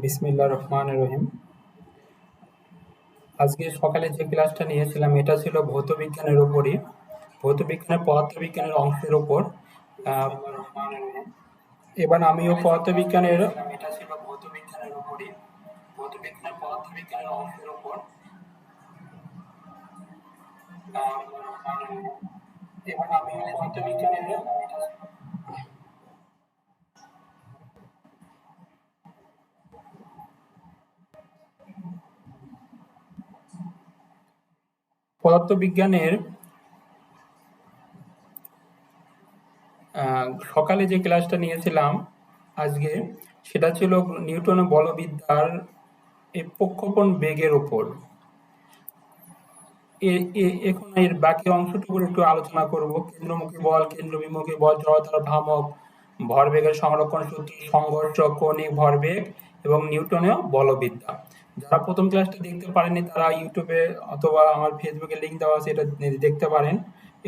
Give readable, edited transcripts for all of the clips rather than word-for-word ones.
বিসমিল্লাহির রহমানির রহিম। আজকে সকালে যে ক্লাসটা নিয়েছিলাম এটা ছিল ভৌত বিজ্ঞানের উপরই, ভৌত বিজ্ঞানের পদার্থবিজ্ঞানের অংশের উপর। আহ, এবার আমিও পদার্থবিজ্ঞানের এটা ছিল ভৌত বিজ্ঞানের উপরই, ভৌত বিজ্ঞানের পদার্থবিজ্ঞানের অংশের উপর। আহ, এবার আমিও ভৌত বিজ্ঞানের পদার্থবিজ্ঞানের সকালে যে ক্লাসটা নিয়েছিলাম আজকে সেটা ছিল নিউটনের বলবিদ্যার এই প্রক্ষেপণ বেগের উপর। এখন এর বাকি অংশটুকু একটু আলোচনা করব। কেন্দ্রমুখী বল, কেন্দ্রবিমুখী বল, জড়তার ভ্রামক, ভরবেগের সংরক্ষণ সূত্র, সংঘর্ষ, কৌণিক ভরবেগ এবং নিউটনীয় বলবিদ্যা। যারা প্রথম ক্লাসটা দেখতে পারেননি তারা ইউটিউবে অথবা আমার ফেসবুকে লিঙ্ক দেওয়া আছে, এটা দেখতে পারেন।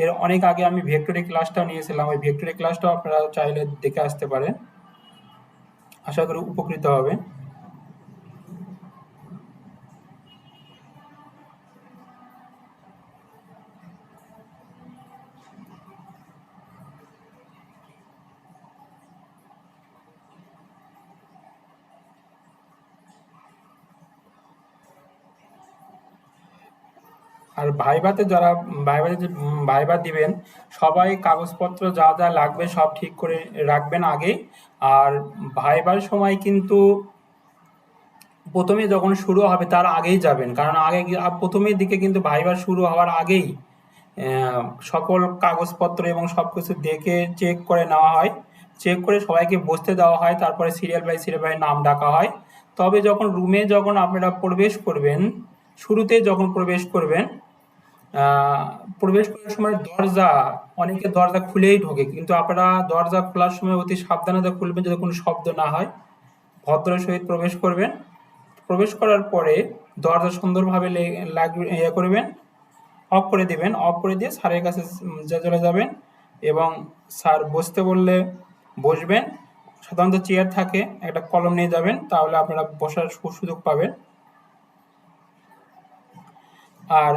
এর অনেক আগে আমি ভেক্টরের ক্লাসটাও নিয়েছিলাম, ওই ভেক্টরের ক্লাসটাও আপনারা চাইলে দেখে আসতে পারেন, আশা করি উপকৃত হবে। আর ভাইভাতে যারা ভাইভা দিবেন সবাই কাগজপত্র যা যা লাগবে সব ঠিক করে রাখবেন আগে। আর ভাইবার সময় কিন্তু প্রথমে যখন শুরু হবে তার আগেই যাবেন, কারণ প্রথমের দিকে কিন্তু ভাইবার শুরু হওয়ার আগেই সকল কাগজপত্র এবং সবকিছু দেখে চেক করে নেওয়া হয়, চেক করে সবাইকে বসতে দেওয়া হয়, তারপরে সিরিয়াল বাই সিরিয়াল নাম ডাকা হয়। তবে যখন রুমে যখন আপনারা প্রবেশ করবেন, শুরুতে যখন প্রবেশ করবেন, প্রবেশ করার সময় দরজা, অনেকে দরজা খুলেই ঢোকে, কিন্তু আপনারা দরজা খোলার সময় অতি সাবধানতা খুলবেন যাতে কোনো শব্দ না হয়, ভদ্র সহিত প্রবেশ করবেন। প্রবেশ করার পরে দরজা সুন্দরভাবে ইয়ে করবেন, অফ করে দিবেন, অফ করে দিয়ে স্যারের কাছে চলে যাবেন এবং স্যার বসতে বললে বসবেন। সাধারণত চেয়ার থাকে, একটা কলম নিয়ে যাবেন, তাহলে আপনারা বসার সুযোগ পাবেন। আর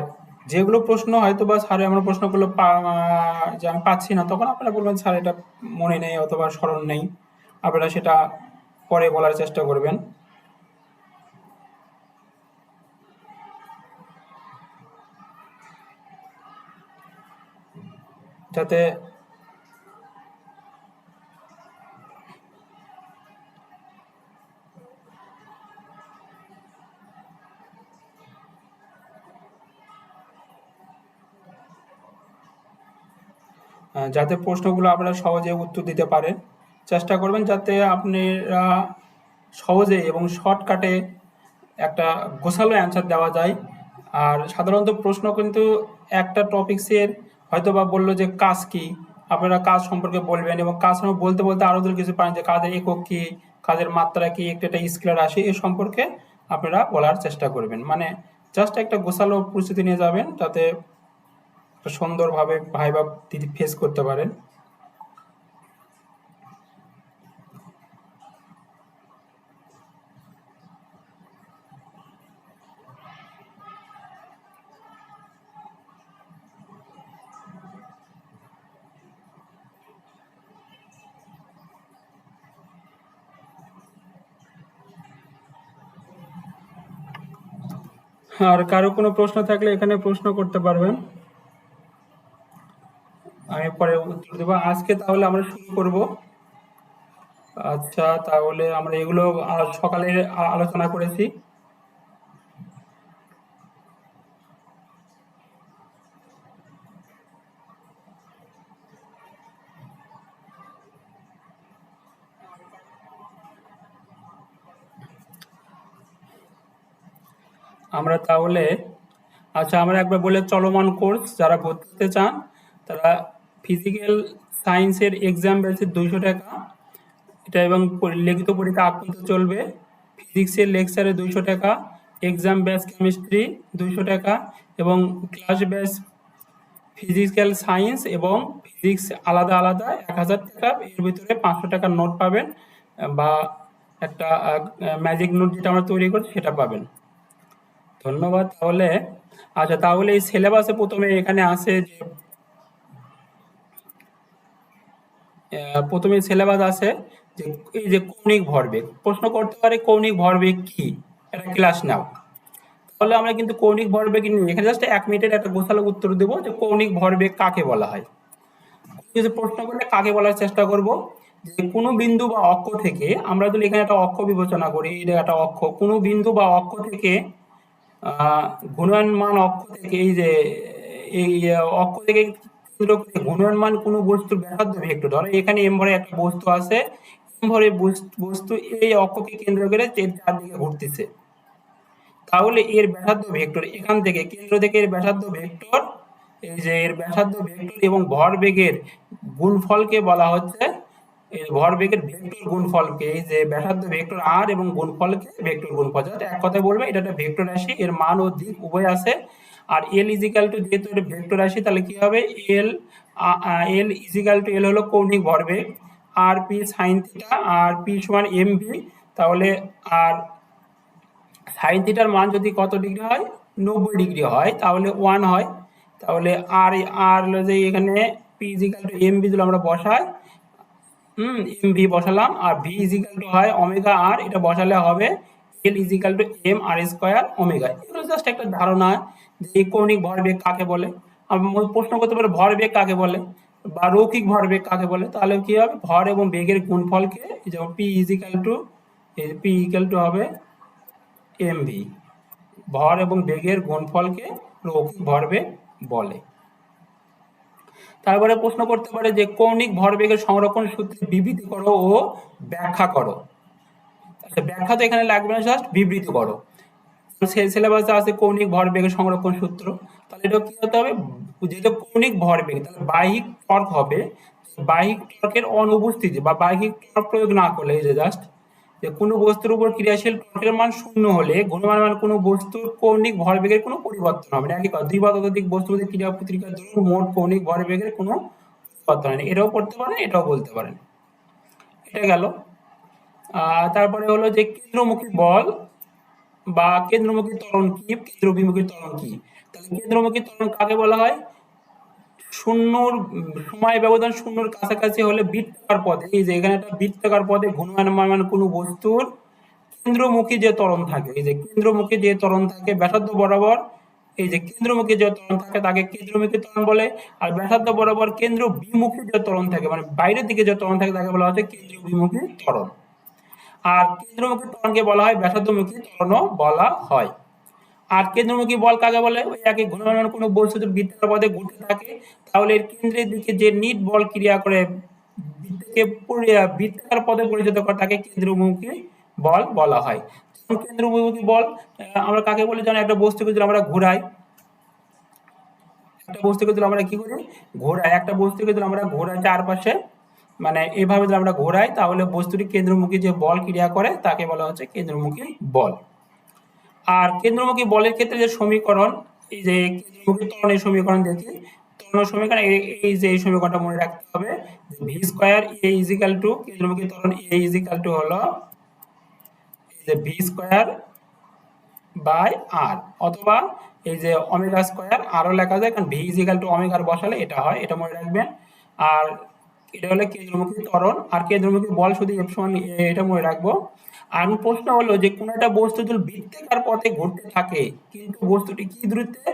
যেগুলো প্রশ্ন হয়তো বা স্যারে আমরা প্রশ্ন করলে যে আমি পাচ্ছি না, তখন আপনারা বলবেন স্যার এটা মনে নেই অথবা স্মরণ নেই, আপনারা সেটা পরে বলার চেষ্টা করবেন যাতে যাতে প্রশ্নগুলো আপনারা সহজে উত্তর দিতে পারেন। চেষ্টা করবেন যাতে আপনারা সহজে এবং শর্টকাটে একটা গোছালো অ্যান্সার দেওয়া যায়। আর সাধারণত প্রশ্ন কিন্তু একটা টপিক্সের হয়তো বা বললো যে কাজ কি, আপনারা কাজ সম্পর্কে বলবেন এবং কাজ সম্পর্কে বলতে বলতে আরও কিছু পারেন যে কাজের একক কি, কাজের মাত্রা কি, একটা স্কেলার আসে, এ সম্পর্কে আপনারা বলার চেষ্টা করবেন। মানে জাস্ট একটা গোছালো পরিস্থিতি নিয়ে যাবেন যাতে সুন্দরভাবে ভাইবা ফেস করতে পারেন। আর কারো কোনো প্রশ্ন থাকলে এখানে প্রশ্ন করতে পারবেন, আমি পরে উত্তর দেবো। আজকে তাহলে আমরা শুরু করব। আচ্ছা, তাহলে আমরা এগুলো সকালে আলোচনা করেছি। আমরা তাহলে, আচ্ছা আমরা একবার বলে চলমান কোর্স যারা ভর্তি হতে চান তারা ফিজিক্যাল সায়েন্সের এক্সাম ব্যাচে 200 টাকা, এটা এবং লিখিত পরীক্ষা আগ পর্যন্ত চলবে। ফিজিক্সের লেকচারে 200 টাকা, এক্সাম ব্যাচ কেমিস্ট্রি 200 টাকা এবং ক্লাস ব্যাচ ফিজিক্যাল সায়েন্স এবং ফিজিক্স আলাদা আলাদা 1000 টাকা। এর ভিতরে 500 টাকার নোট পাবেন বা একটা ম্যাজিক নোট যেটা আমরা তৈরি করছি সেটা পাবেন। ধন্যবাদ। তাহলে আচ্ছা, তাহলে এই সিলেবাসে প্রথমে এখানে আসে যে প্রথমে সিলেবাস আছে যে এই যে কৌণিক ভরবেগ প্রশ্ন করতে পারে, কৌণিক ভরবেগ কি, এটা ক্লাস নাও। তাহলে আমরা কিন্তু কৌণিক ভরবেগ নিয়ে এখানে জাস্ট 1 মিনিটের একটা গোছালো উত্তর দেবো যে কৌণিক ভরবেগ কাকে বলা হয়। কিছু প্রশ্ন করলে কাকে বলার চেষ্টা করব, যে কোনো বিন্দু বা অক্ষ থেকে, আমরা যদি এখানে একটা অক্ষ বিবেচনা করি, এটা একটা অক্ষ, কোনো বিন্দু বা অক্ষ থেকে আহ ঘূর্ণয়মান অক্ষ থেকে এই যে এই অক্ষ থেকে কেন্দ্র করে ঘূর্ণয়মান কোনো বস্তুর ব্যাসার্ধ ভেক্টর, ধরো এখানে এম ভরে একটা বস্তু আছে, এম ভরে বস্তু এই অক্ষকে কেন্দ্র করে চারদিকে ঘুরতেছে, তাহলে এর ব্যাসার্ধ ভেক্টর এখান থেকে কেন্দ্র থেকে এর ব্যাসার্ধ ভেক্টর, এই যে এর ব্যাসার্ধ ভেক্টর এবং ভরবেগের গুণফলকে বলা হচ্ছে, এই ভরবেগের ভেক্টর গুণফলকে, এই যে ব্যাসার্ধ ভেক্টর আর এবং গুণফলকে ভেক্টর গুণফল, যাতে এক কথায় বলবে এটা একটা ভেক্টর রাশি, এর মান ও দিক উভয় আছে। আর এল ইজিক্যাল টু, যেহেতু এটা ভেক্টর রাশি তাহলে কি হবে, এল এল ইজিক্যাল টু, এল হলো কৌণিক ভরবেগ, আর পি সাইন থিটা, আর পি সমান এম ভি, তাহলে আর সাইন থিটার মান যদি কত ডিগ্রি হয়, 90 ডিগ্রি হয়, তাহলে 1 হয়। তাহলে আর আর হলো যে এখানে P equal to M V যদি আমরা বসাই, এম ভি বসালাম, আর ভি ইজিক্যাল টু হয় ওমেগা আর, এটা বসালে হবে L equal to M R square omega. এগুলো জাস্ট একটা ধারণা যে এই কৌণিক ভরবেগ কাকে বলে। প্রশ্ন করতে পারে ভরবেগ কাকে বলে বা রৈখিক ভরবেগ কাকে বলে, তাহলে কি হবে, ভর এবং বেগের গুণফলকে, যেমন P equal to, P equal to হবে এম ভি, ভর এবং বেগের গুণফলকে রৈখিক ভরবেগ বলে। তারপরে প্রশ্ন করতে পারে যে কৌণিক ভরবেগের সংরক্ষণ সূত্রে বিবৃতি করো ও ব্যাখ্যা করো। আচ্ছা, ব্যাখ্যা তো এখানে লাগবে না, জাস্ট বিবৃতি করো। সিলেবাসে আছে কৌণিক ভরবেগের সংরক্ষণ সূত্র, তাহলে এটা কি হতে হবে, যেহেতু কৌণিক ভরবেগ তাহলে বাহ্যিক টর্ক হবে, বাহ্যিক টর্কের অনুপস্থিতি বা বাহ্যিক টর্ক প্রয়োগ না করলে, এই যে জাস্ট যে কোনো বস্তুর উপর ক্রিয়াশীল টর্কের মান শূন্য হলে ঘূর্ণমান কোনো বস্তুর কৌণিক ভরবেগের কোনো পরিবর্তন হবে না। একই কথা, দুই বা ততোধিক বস্তুর মধ্যে ক্রিয়া প্রতিক্রিয়ার দরুন মোট কৌণিক ভরবেগের কোনো পরিবর্তন হয় না। এটাও পড়তে পারেন, এটাও বলতে পারেন। এটা গেল। তারপরে হলো যে কেন্দ্রমুখী বল বা কেন্দ্রমুখী ত্বরণ কি, কেন্দ্রবিমুখী ত্বরণ কি। তাহলে কেন্দ্রমুখী ত্বরণ কাকে বলা হয়, শূন্যর সময় ব্যবধান শূন্যর কাছাকাছি হলে বৃত্তাকার পথে, এই যে এখানে একটা বৃত্তাকার পথে ঘূর্ণায়মান কোনো বস্তুর কেন্দ্রমুখী যে ত্বরণ থাকে, এই যে কেন্দ্রমুখী যে ত্বরণ থাকে ব্যাসার্ধ বরাবর, এই যে কেন্দ্রমুখী যে ত্বরণ থাকে তাকে কেন্দ্রমুখী ত্বরণ বলে। আর ব্যাসার্ধ বরাবর কেন্দ্র বিমুখী যে ত্বরণ থাকে, মানে বাইরের দিকে যে ত্বরণ থাকে তাকে বলা হচ্ছে কেন্দ্র বিমুখী ত্বরণ। আর কেন্দ্রমুখী ত্বরণকে বলা হয় ব্যাসার্ধমুখী ত্বরণও বলা হয়। আর কেন্দ্রমুখী বল কাকে বলে, ওই একই ঘূর্ণমান কোনো বস্তু যদি বৃত্তাকার পথে ঘুরতে থাকে, তাহলে এর কেন্দ্রের দিকে যে নিট বল ক্রিয়া করে বৃত্তকে বৃত্তাকার পথে পরিচালিত করে তাকে কেন্দ্রমুখী বল বলা হয়। কেন্দ্রমুখী বল আমরা কাকে বলি জানো, একটা বস্তুকে যদি আমরা ঘোরাই, একটা বস্তুকে যদি আমরা কি করি, ঘোরাই, একটা বস্তুকে যদি আমরা ঘোরাই চারপাশে, মানে এভাবে যদি আমরা ঘোরাই, তাহলে বস্তুটি কেন্দ্রমুখী যে বল ক্রিয়া করে তাকে বলা হচ্ছে কেন্দ্রমুখী বল। আর কেন্দ্রমুখী বলের ক্ষেত্রে যে সমীকরণ, এই যে কেন্দ্রমুখী ত্বরণের সমীকরণ দেখি, ত্বরণ সমীকরণ এই যে এই সমীকরণটা মনে রাখতে হবে, ভি স্কয়ার এ ইজিক্যাল টু, কেন্দ্রমুখী ত্বরণ এ ইজিক্যাল টু হলো এই যে ভি স্কয়ার বাই আর, অথবা এই যে ওমেগা স্কয়ার আরও লেখা যায়, কারণ ভি ইজিক্যাল টু ওমেগার বসালে এটা হয়, এটা মনে রাখবেন। আর এটা হলো কেন্দ্রমুখী ত্বরণ, আর কেন্দ্রমুখী বল শুধু এফ সমান এটা মনে রাখবো। আর প্রশ্ন হলো যে কোনো একটা বস্তু যদি বৃত্তাকার পথে ঘুরতে থাকে কিন্তু বস্তুটি কি দূরত্বে,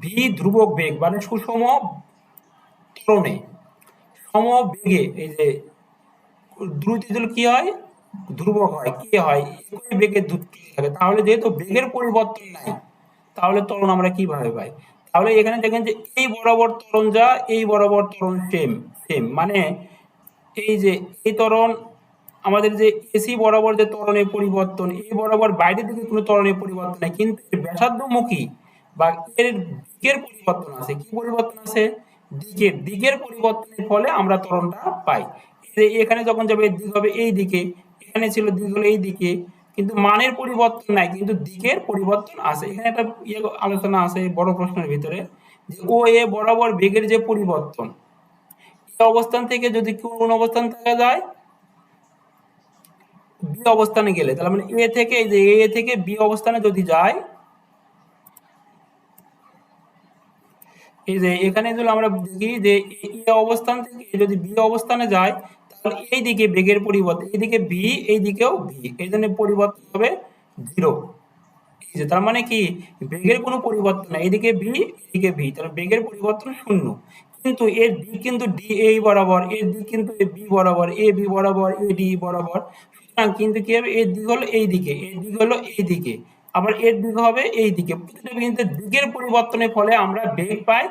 ভি ধ্রুবক বেগ, মানে সুষম ত্বরণে সম বেগে, এই যে দ্রুতি দিলে কি হয়, ধ্রুবক হয়, কি হয়, একই বেগে দ্রুতি থাকে, তাহলে যেহেতু বেগের পরিবর্তন নাই, তাহলে ত্বরণ আমরা কিভাবে পাই। তাহলে এখানে দেখেন যে এই বরাবর ত্বরণ যা, এই বরাবর ত্বরণ সেম সেম, মানে এই যে এই ত্বরণ আমাদের যে এসি বরাবর যে ত্বরণের পরিবর্তন, এই বরাবর বাইরের দিকে কোনো ত্বরণের পরিবর্তন নাই, কিন্তু এর ব্যাসার্ধমুখী বা এর দিকের পরিবর্তন আছে, কি পরিবর্তন আছে, দিকের দিকের পরিবর্তনের ফলে আমরা ত্বরণটা পাই। এখানে যখন যাবে দিক হবে এই দিকে, এখানে ছিল দিক হলো এই দিকে, কিন্তু মানের পরিবর্তন নাই, কিন্তু দিকের পরিবর্তন আছে। এখানে একটা আলোচনা আছে বড় প্রশ্নের ভিতরে, যে ও এ বরাবর বেগের যে পরিবর্তন, এই অবস্থান থেকে যদি কোন অবস্থান থাকা যায়, বি অবস্থানে গেলে, তাহলে মানে এ থেকে এই যে এ থেকে বি অবস্থানে যদি যায়, এই যে এখানে যদি আমরা দেখি যে এ অবস্থান থেকে যদি বি অবস্থানে যায়, তাহলে এই দিকে বেগের পরিবর্তন, এইদিকে ভি, এই দিকেও ভি, এই জন্য পরিবর্তন হবে 0। এই যে তার মানে কি বেগের কোনো পরিবর্তন নাই, এদিকে ভি এদিকে ভি, তাহলে বেগের পরিবর্তন 0। কিন্তু এর দিক কিন্তু ডি এই বরাবর, এর দিক কিন্তু এ বি বরাবর, এ বি বরাবর, এ ডি বরাবর, সুতরাং কিন্তু কি হবে, এর দিক হলো এই দিকে, এর দিক হলো এই দিকে, আবার এর দিক হবে এই দিকে। প্রতিটা বিন্দুতে দিকের পরিবর্তনের ফলে আমরা বেগ পাই।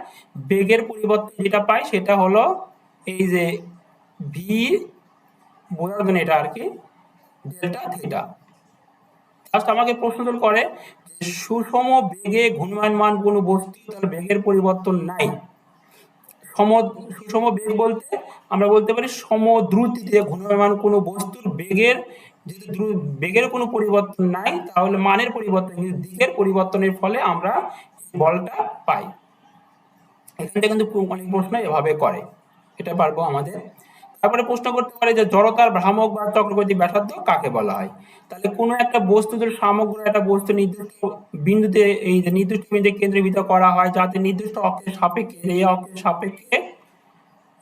বেগের পরিবর্তন যেটা পাই সেটা হলো এই যে ভি, বোঝার জন্য এটা আর কি, ডেল্টা থিটা। জাস্ট আমাকে প্রশ্ন করে যে সুষম বেগে ঘূর্ণায়মান কোনো বস্তু, তার বেগের পরিবর্তন নাই। সুষম বেগ বলতে আমরা বলতে পারি সমদ্রুতিতে ঘূর্ণায়মান কোনো বস্তুর বেগের, যদি বেগের কোনো পরিবর্তন নাই তাহলে মানের পরিবর্তন, কিন্তু দিকের পরিবর্তনের ফলে আমরা বলটা পাই। এখান থেকে কিন্তু অনেক প্রশ্ন এভাবে করে, এটা পারবো আমাদের। তারপরে প্রশ্ন করতে পারে যে জড়তার ভ্রামক বা চক্রগতিক ব্যাসার্ধ কাকে বলা হয়। তাহলে কোনো একটা বস্তু যদি সমগ্র একটা বস্তু নির্দিষ্ট বিন্দুতে, এই যে নির্দিষ্ট বিন্দুতে কেন্দ্রীভূত করা হয়, যাতে নির্দিষ্ট অক্ষের সাপেক্ষে, এই অক্ষের সাপেক্ষে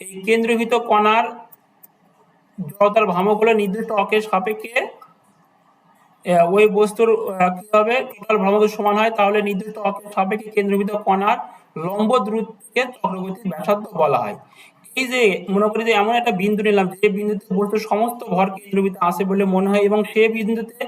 এই কেন্দ্রীভূত কণার জড়তার ভ্রামক হলো নির্দিষ্ট অক্ষের সাপেক্ষে ওই বস্তুর কি হবে, টোটাল ভ্রামকের সমান হয়, তাহলে নির্দিষ্ট অক্ষের সাপেক্ষে কেন্দ্রীভূত কণার লম্ব দূরত্বকে চক্রগতির ব্যাসার্ধ বলা হয়। এই যে মনে করি যে এমন একটা বিন্দু নিলাম যে বিন্দুতে বস্তুর সমস্ত ভর কেন্দ্রীভূত আছে বলে মনে হয়, এবং সে বিন্দুতে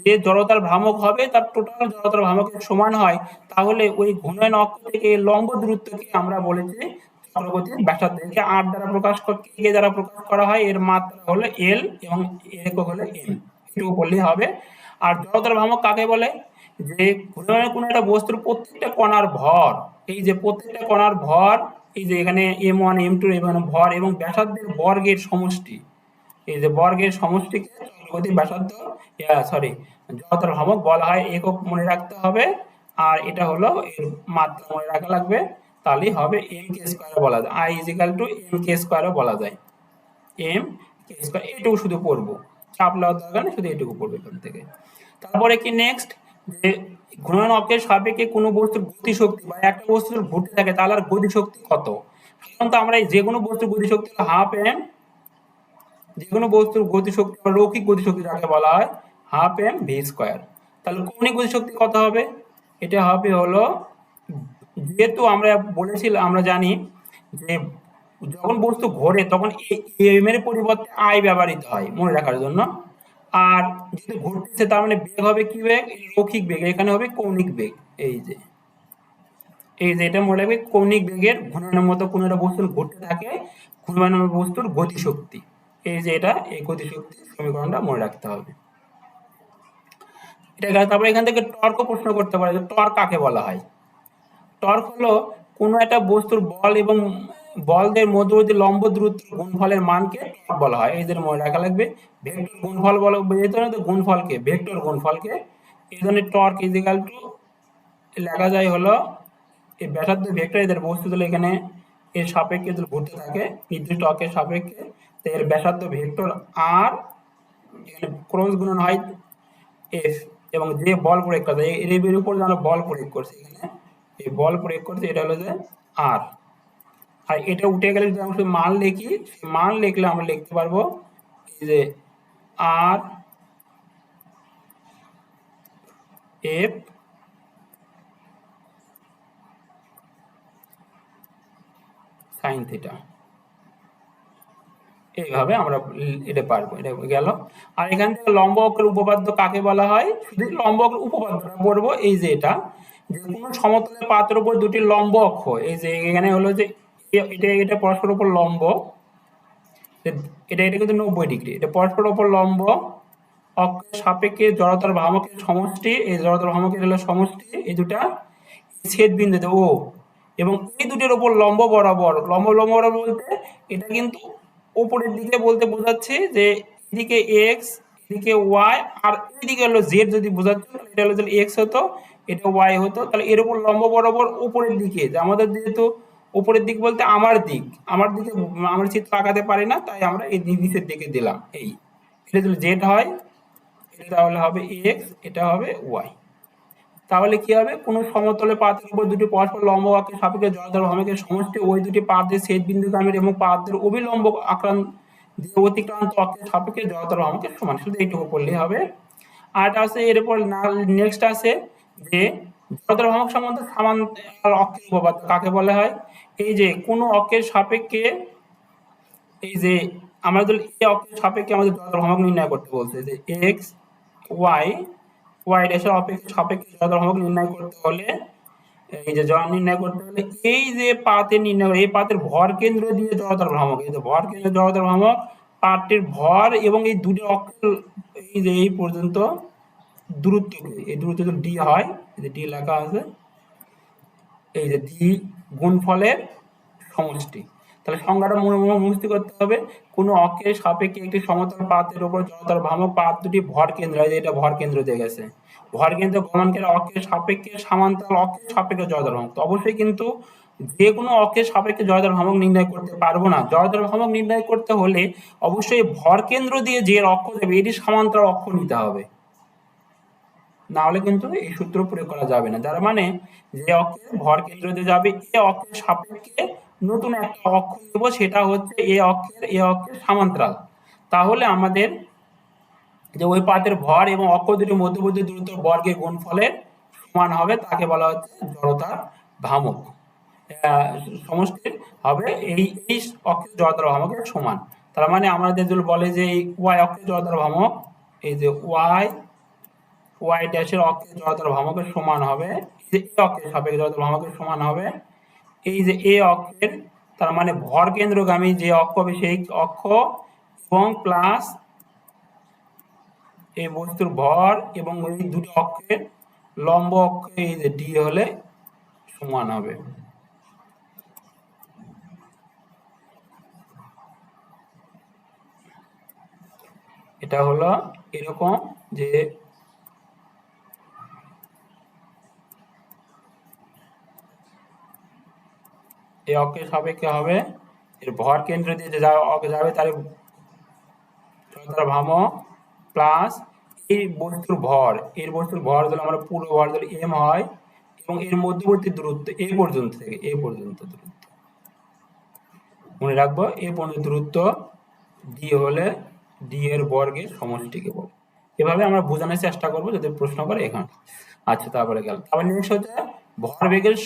যে জড়তার ভ্রামক হবে তার টোটাল জড়তার ভ্রামকের সমান হয়, তাহলে ওই ঘূর্ণায়মান অক্ষ থেকে লম্ব দূরত্বকে আমরা বলেছি চক্রগতির ব্যাসার্ধ। একে আর দ্বারা প্রকাশ কে দ্বারা প্রকাশ করা হয়, এর মাত্রা হলো এল এবং এর একক হলো এম, এটুকু বললেই হবে। আর জড়তার ভ্রামক কাকে বলে, যে ঘূর্ণায়মান কোনো একটা বস্তুর প্রত্যেকটা কণার ভর, এই যে প্রত্যেকটা কণার ভর, এই যে এখানে m1 m2 এবং ভর এবং ব্যাসার্ধের বর্গের সমষ্টি, এই যে বর্গের সমষ্টিকে চক্রগতির ব্যাসার্ধ, সরি, জড়তার ভ্রামক বলা হয়। একক মনে রাখতে হবে, আর এটা হলো এর মাত্রা মনে রাখা লাগবে, তাহলেই হবে এম কে স্কয়ার বলা যায়, I equal to M K স্কয়ারও বলা যায়, এম কে স্কয়ার। এটুকু শুধু পড়বো, চাপ নেওয়ার দরকার নেই, শুধু এটুকু পড়বে এখান থেকে। তারপরে কি নেক্সট, যে ঘূর্ণায়মান অক্ষের সাপেক্ষে কোনো বস্তুর গতিশক্তি, বা একটা বস্তু যদি ঘুরতে থাকে তাহলে আর গতিশক্তি কত। সাধারণত আমরা যে কোনো বস্তুর গতিশক্তি হলো হাফ এম, যে কোনো বস্তুর গতিশক্তি বা রৈখিক গতিশক্তি যাকে বলা হয় হাফ এম ভি স্কয়ার। তাহলে কৌণিক গতিশক্তি কত হবে, এটা হবে হলো, যেহেতু আমরা বলেছিলাম, আমরা জানি যে যখন বস্তু ঘোরে তখন এম এর পরিবর্তে আই ব্যবহৃত হয় মনে রাখার জন্য। আর যেহেতু ঘুরতেছে তার মানে বেগ হবে কি বেগ, রৈখিক বেগ, এখানে হবে কৌণিক বেগ। এই যে এটা মনে রাখবে, কৌণিক বেগের ঘূর্ণনের মতো কোনো একটা বস্তু ঘুরতে থাকে, ঘূর্ণমান বস্তুর গতিশক্তি, এই যে এটা, এই গতিশক্তি সমীকরণটা মনে রাখতে হবে। এটা গেল। তারপরে এখান থেকে টর্ক প্রশ্ন করতে পারে, যে টর্ক কাকে বলা হয়। টর্ক হলো কোনো একটা বস্তুর বল এবং বলদের মধ্যবর্তী লম্ব দূরত্ব গুণফলের মানকে টর্ক বলা হয়। এই জন্য মনে রাখা লাগবে, ভেক্টর গুণফল বলা, যেহেতু না তো গুণফলকে, ভেক্টর গুণফলকে, এই জন্য টর্ক ইজিক্যাল টু লেখা যায় হলো এই ব্যাসার্ধ ভেক্টর, এদের বস্তু তুলে এখানে এর সাপেক্ষে যদি ঘুরতে থাকে নির্দিষ্ট অক্ষের সাপেক্ষে, তো এর ব্যাসার্ধ ভেক্টর আর, এখানে ক্রস গুণন হয় এফ, এবং যে বল প্রয়োগ করছে এর উপর যেন বল প্রয়োগ করছে, এখানে এই বল প্রয়োগ করছে, এটা হলো যে আর। আর এটা উঠে গেলে যদি আমরা মান লিখি, মান লিখলে আমরা লিখতে পারবো এই যে আর এফ সাইন থিটা, এইভাবে আমরা এটা পারবো, এটা গেল। আর এখান থেকে লম্ব অক্ষের উপপাদ্য কাকে বলা হয়, শুধু লম্ব অক্ষের উপপাদ্যটা পড়বো। এই যে এটা, যে কোনো সমতলের পাতের উপর দুটি লম্ব অক্ষ, এই যে এখানে হলো যে এটা এটা পরস্পরের উপর লম্ব, এটা এটা কিন্তু 90 ডিগ্রি, এটা পরস্পরের উপর লম্ব অক্ষের সাপেক্ষে জড়তার ভ্রামকের সমষ্টি, এই জড়তার ভ্রামকের হলো সমষ্টি, এই দুটা ছেদ বিন্দুতে ও, এবং এই দুটোর উপর লম্ব বরাবর, লম্ব লম্ব বরাবর বলতে এটা কিন্তু উপরের দিকে বলতে বোঝাচ্ছে যে এদিকে এক্স, এদিকে ওয়াই, আর এইদিকে হলো জেড যদি বোঝাচ্ছে, তাহলে এটা হলো যদি এক্স হতো, এটা ওয়াই হতো, তাহলে এর উপর লম্ব বরাবর উপরের দিকে, যে আমাদের যেহেতু উপরের দিক বলতে আমার দিক, আমার চিত্র আঁকাতে পারি না, তাই আমরা এই নিচের দিকে দিলাম, এই এটা যদি জেড হয়, তাহলে হবে এক্স, এটা হবে ওয়াই। তাহলে কি হবে, কোন সমতলে পাতের উপর দুটি পরস্পর লম্ব অক্ষের সাপেক্ষে জড়তার ভ্রমণের সমষ্টি ওই দুটি পাতের ছেদ বিন্দুগামীর এবং পাতের অভিলম্ব আক্রান্ত দিয়ে অতিক্রান্ত অক্ষের সাপেক্ষে জড়তার ভ্রমণের সমান। শুধু এইটুকু করলেই হবে। আর আছে এরপর নেক্সট আছে যে জড়তার ভ্রমণ সম্বন্ধে সমান্তরাল অক্ষের উপপাদ্য কাকে বলা হয়। এই যে কোনো অক্ষের সাপেক্ষে, এই যে আমরা যদি এই অক্ষের সাপেক্ষে আমাদের জড়তার ভ্রমণ নির্ণয় করতে বলছে, যে এক্স ওয়াই ওয়াই ড্যাশের সাপেক্ষে জড়তার ভ্রমণ নির্ণয় করতে হলে, এই যে জড় নির্ণয় করতে হলে এই যে পাতের নির্ণয়, এই পাতের ভর কেন্দ্র দিয়ে জড়তার ভ্রামক, এই যে ভর কেন্দ্র জড়তার ভ্রামক, পাতটির ভর এবং এই দুটি অক্ষের এই যে এই পর্যন্ত দূরত্ব, এই দূরত্ব যদি ডি হয়, এই যে ডি লেখা আছে, এই যে ডি গুণফলের সমষ্টি। তাহলে সংজ্ঞাটা মুখস্থ করতে হবে। কোনো অক্ষের সাপেক্ষে একটি সমতল পাতের উপর জড়তার ভ্রামক পাত দুটি ভর কেন্দ্র, এটা ভর কেন্দ্র দিয়ে গেছে, ভর কেন্দ্র গমনকারী অক্ষের সাপেক্ষে সমান্তরাল অক্ষের সাপেক্ষে জড়তার ভ্রামক। তো অবশ্যই কিন্তু যে কোনো অক্ষের সাপেক্ষে জড়তার ভ্রামক নির্ণয় করতে পারবো না। জড়তার ভ্রামক নির্ণয় করতে হলে অবশ্যই ভর কেন্দ্র দিয়ে যে অক্ষ দেবে এটি সমান্তরাল অক্ষ নিতে হবে, না হলে কিন্তু এই সূত্র প্রয়োগ করা যাবে না। যার মানে যে অক্ষের ভর কেন্দ্র দিয়ে যাবে এই অক্ষের সাপেক্ষে নতুন একটা অক্ষ নেব, সেটা হচ্ছে এই অক্ষের সমান্তরাল। তাহলে আমাদের যে ওই পাতের ভর এবং অক্ষ দুটির মধ্যবর্তী দূরত্ব বর্গের গুণফলের সমান হবে, তাকে বলা হচ্ছে জড়তার ভ্রামক। সমষ্টি হবে এই এই অক্ষের জড়তার ভ্রামকের সমান। তার মানে আমাদের যদি বলে যে এই ওয়াই অক্ষের জড়তার ভ্রামক, এই যে ওয়াই ড্যাশের অক্ষের জড়তার ভ্রামকের সমান হবে, যে এই অক্ষের সাপেক্ষে জড়তার ভ্রামকের সমান হবে এই যে এ অক্ষের, তার মানে ভর কেন্দ্রগামী যে অক্ষ হবে সেই অক্ষ এবং প্লাস এই বস্তুর ভর এবং এই দুটি অক্ষের লম্ব অক্ষ, এই যে ডি হলে সমান হবে। এটা হলো এরকম যে এই অক্ষের সাপেক্ষে হবে, এর ভর কেন্দ্র দিয়ে যাবে তার ভ্রামক প্লাস এই বস্তুর ভর, এর বস্তুর ভর যদি আমরা পুরো ভর যদি এম হয় এবং এর মধ্যবর্তী দূরত্ব এই পর্যন্ত থেকে এই পর্যন্ত দূরত্ব মনে রাখবো, এই পর্যন্ত দূরত্ব ডি হলে ডি এর বর্গের সমষ্টিকে বলে। এভাবে আমরা বোঝানোর চেষ্টা করবো যদি প্রশ্ন করে এখানে। আচ্ছা, তারপরে গেল, তারপরে নেক্সট হচ্ছে ভরবেগের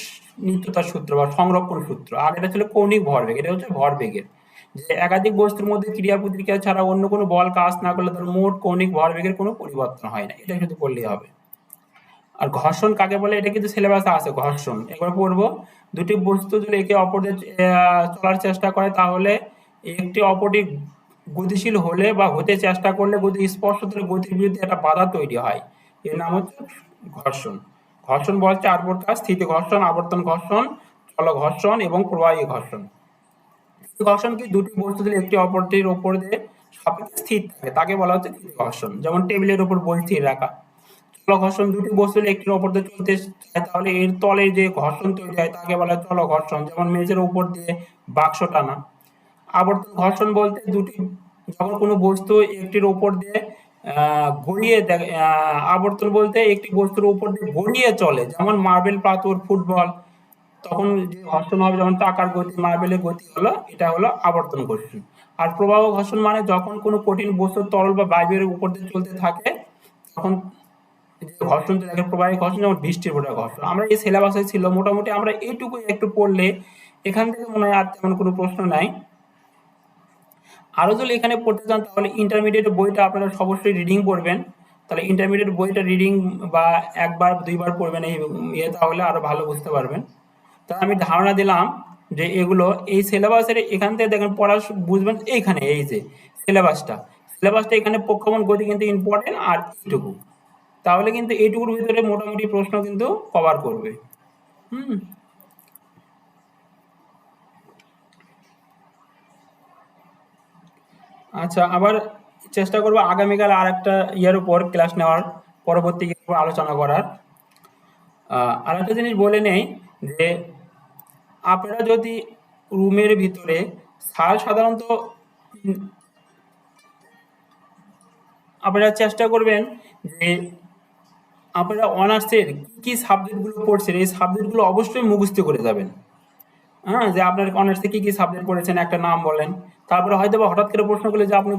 নিত্যতার সূত্র বা সংরক্ষণ সূত্র। আর এটা ছিল কৌণিক ভরবেগ, এটা হচ্ছে ভরবেগের, যে একাধিক বস্তুর মধ্যে ক্রিয়া প্রতিক্রিয়া ছাড়া অন্য কোনো বল কাজ না করলে তার মোট কৌণিক ভরবেগের কোনো পরিবর্তন হয় না, এটা শুধু করলেই হবে। আর ঘর্ষণ কাকে বলে এটা কিন্তু সিলেবাসে আছে, ঘর্ষণ একবার পড়বো। দুটি বস্তু যদি একে অপরের চলার চেষ্টা করে তাহলে একটি অপরটি গতিশীল হলে বা হতে চেষ্টা করলে গতি স্পর্শতের গতির বিরুদ্ধে একটা বাধা তৈরি হয়, এর নাম হচ্ছে ঘর্ষণ। ঘর্ষণ বল চার প্রকার: স্থিতি ঘর্ষণ, আবর্তন ঘর্ষণ, চল ঘর্ষণ এবং প্রবাহী ঘর্ষণ। ঘর্ষণ কি, দুটি বস্তু যদি একটি অপরটির উপর দিয়ে সাপেক্ষে স্থির থাকে তাকে বলা হচ্ছে ঘর্ষণ, যেমন টেবিলের উপর বই স্থির রাখা। চল ঘর্ষণ, দুটি বস্তু একটির উপর দিয়ে চলতে চায় তাহলে এর তলে যে ঘর্ষণ তৈরি হয় তাকে বলা হয় চল ঘর্ষণ, যেমন মেঝের উপর দিয়ে বাক্স টানা। আবর্তন ঘর্ষণ বলতে দুটি, যখন কোনো বস্তু একটির উপর দিয়ে গড়িয়ে আবর্তন বলতে একটি বস্তুর উপর দিয়ে গড়িয়ে চলে, যেমন মার্বেল পাথর, ফুটবল, তখন যে ঘর্ষণ হবে, যেমন চাকার গতি, মার্বেলের গতি হলো, এটা হলো আবর্তন ঘর্ষণ। আর প্রবাহ ঘর্ষণ মানে যখন কোনো কঠিন বস্তু তরল বা বায়ুর উপর দিয়ে চলতে থাকে তখন যে ঘর্ষণ থাকে প্রবাহী ঘর্ষণ, যেমন বৃষ্টির উপরে ঘর্ষণ। আমরা এই সিলেবাসে ছিল মোটামুটি আমরা এইটুকু একটু পড়লে এখান থেকে মনে হয় আর তেমন কোনো প্রশ্ন নাই। আরো যদি এখানে পড়তে চান তাহলে ইন্টারমিডিয়েট বইটা আপনারা অবশ্যই রিডিং পড়বেন। তাহলে ইন্টারমিডিয়েট বইটা রিডিং বা একবার দুইবার পড়বেন, এই তাহলে আরো ভালো বুঝতে পারবেন। তা আমি ধারণা দিলাম যে এগুলো এই সিলেবাসের এখান থেকে দেখেন পড়া বুঝবেন, এইখানে এই যে সিলেবাসটা এখানে প্রক্ষেপণ গতি কিন্তু ইম্পর্টেন্ট, আর এইটুকু, তাহলে কিন্তু এইটুকুর ভিতরে মোটামুটি প্রশ্ন কিন্তু কভার করবে। আচ্ছা, আবার চেষ্টা করবো আগামীকাল আর একটা ইয়ের উপর ক্লাস নেওয়ার, পরবর্তী উপর আলোচনা করার। আর একটা জিনিস বলে নেই যে আপনারা যদি রুমের ভিতরে সাধারণত আপনারা চেষ্টা করবেন যে আপনারা অনার্সের কি সাবজেক্টগুলো পড়ছেন এই সাবজেক্টগুলো অবশ্যই মুখস্থ করে যাবেন। হ্যাঁ, যে আপনার অনার্সে কি কি সাবজেক্ট পড়েছেন একটা নাম বলেন। তারপরে হয়তো বা হঠাৎ করে প্রশ্ন করলে যে আপনি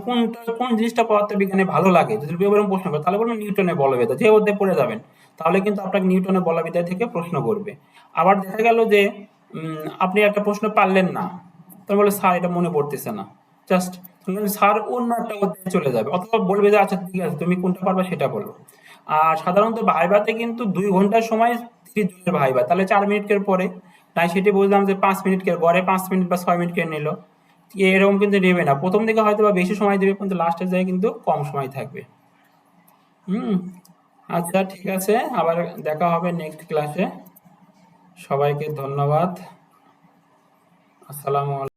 কোন জিনিসটা পদার্থবিজ্ঞানে ভালো লাগে, যদি এরকম প্রশ্ন করে তাহলে বলবেন নিউটনের বলবিদ্যা, যে অধ্যায়ে পড়ে যাবেন তাহলে কিন্তু আপনাকে নিউটনের বলবিদ্যা থেকে প্রশ্ন করবে। আবার দেখা গেল যে আপনি একটা প্রশ্ন পারলেন না, তখন বলে স্যার এটা মনে পড়তেছে না, জাস্ট স্যার অন্য একটা অধ্যায়ে চলে যাবে, অথবা বলবে যে আচ্ছা ঠিক আছে তুমি কোনটা পারবা সেটা বলো। আর সাধারণত ভাইভাতে কিন্তু 2 ঘন্টার সময় 30 জনের ভাইভা, তাহলে 4 মিনিটের পরে নাই সেটি বুঝলাম যে 5 মিনিট কে গড়ে 5 মিনিট বা 6 মিনিট কে নিল, এরকম কিন্তু নেবে না। প্রথম দিকে হয়তো বা বেশি সময় দেবে কিন্তু লাস্টের জায়গায় কিন্তু কম সময় থাকবে। হুম। আচ্ছা ঠিক আছে, আবার দেখা হবে নেক্সট ক্লাসে। সবাইকে ধন্যবাদ। আসসালামু আলাইকুম।